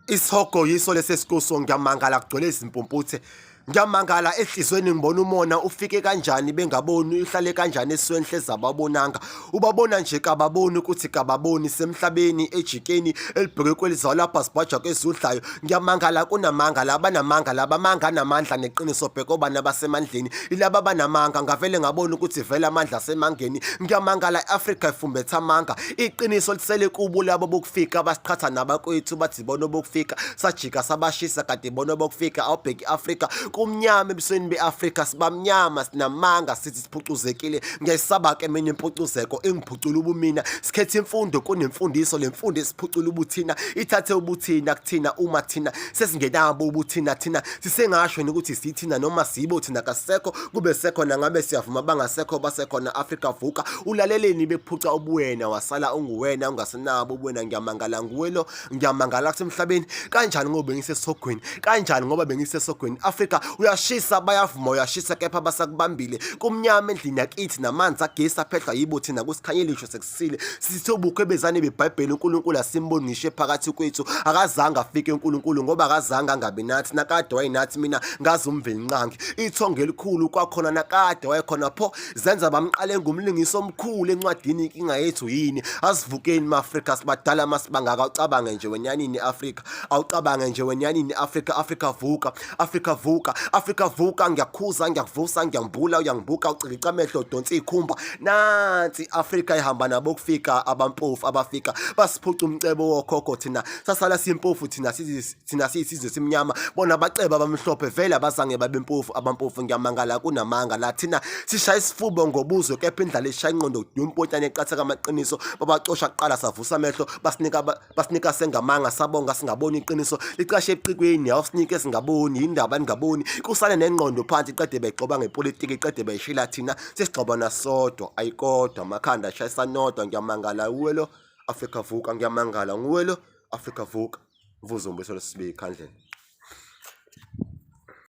Isihogo yiso lesesikuso ngiyamangala kugcwele izimpumputhe. Ngiyamangala ehlizweni ngibona umona ufike kanjani bengaboni uhlale kanjani esweni hleza ababonanga. Ubabona nje kababoni ukuthi kababoni semhlabeni ejikeni elibheke kwelizwa lapha sibhaja kwezudlayo. Ngiyamangala kunamanga labanamanga labamanga namandla neqiniso bheke obana basemandleni. Ilaba banamanga ngavele ngabona ukuthi vele amandla semangeni. Ngiyamangala iAfrika ifumbetha amanga. Iqiniso lisele kubo labo bokufika basiqhatha nabakwethu bathi bona bokufika sajika sabashisa kade bona bokufika awubheki iAfrika. Kumnyama ebusweni beAfrika sibamnyama sinamanga sithi siphucuzekile ngiyayisaba ke mina impucuzeko engiphucula ubumina sikhethe imfundo kunemfundiso lemfundo esiphucula ubuthina ithathe ubuthina kuthina uma thina sesingenabo ubuthina thina sisengasho ukuthi sithina noma sibo thina kasekho kube sekhona ngabe siyavuma bangasekho basekhona Afrika vuka ulaleleni bephuca ubuwena wasala unguwena ungasenabo ubuwena ngiyamangala nguwelo ngiyamangala kusemhlabeni kanjani ngoba bengisesogweni kanjani ngoba bengisesogweni Afrika uyashisa bayavuma uyashisa kepha basakubambile kumnyama endlini yakithi namanzi agesi aphehlwa yibo thina kusikhanyelisho sekusile sithe ubukhwebezane beBhayibheli uNkulunkulu asimbonishe phakathi kwethu akazange afike uNkulunkulu ngoba akazange angabe nathi nakade wayinathi mina ngazi umveli nqangi ithonge elikhulu kwakhona nakade wayekhona pho zenza bamqale ngumlingiso omkhulu encwadini inkinga yethu yini asivukeni maAfrika sibadala masibangaka ucabange nje wenyanini Afrika awucabange nje wenyanini Afrika Afrika vuka Afrika vuka Afrika vuka ngiyakhuza ngiyakuvusa ngiyangibula uyangibuka ucika amehlo donsi ikhumba nansi Afrika ihamba nabo kufika abampofu abafika basiphuca umcebo wokhokho thina sasala simpofu thina sisizwe simnyama bona abaceba abamhlophe vele abazange babempofu abampofu ngiyamangala kunamanga la thina sishaya isifubo ngobuzo kepha indlala eshaya inqondo yompotane eqhatheka amaqiniso babacosha kuqala savusa amehlo basinika sengamanga sabonga singaboni iqiniso licashe eqiqweni awusinike singaboni indaba ningaboni kusane nengqondo phansi iqede bexoba ngepolitiki iqede bayishila thina sesigcoba nasodwa ayikodwa amakhanda shayisa nodwa ngiyamangala uwelo Afrika vuka ngiyamangala nguwelo Afrika vuka Mvuzo Sibiya iKhandlela.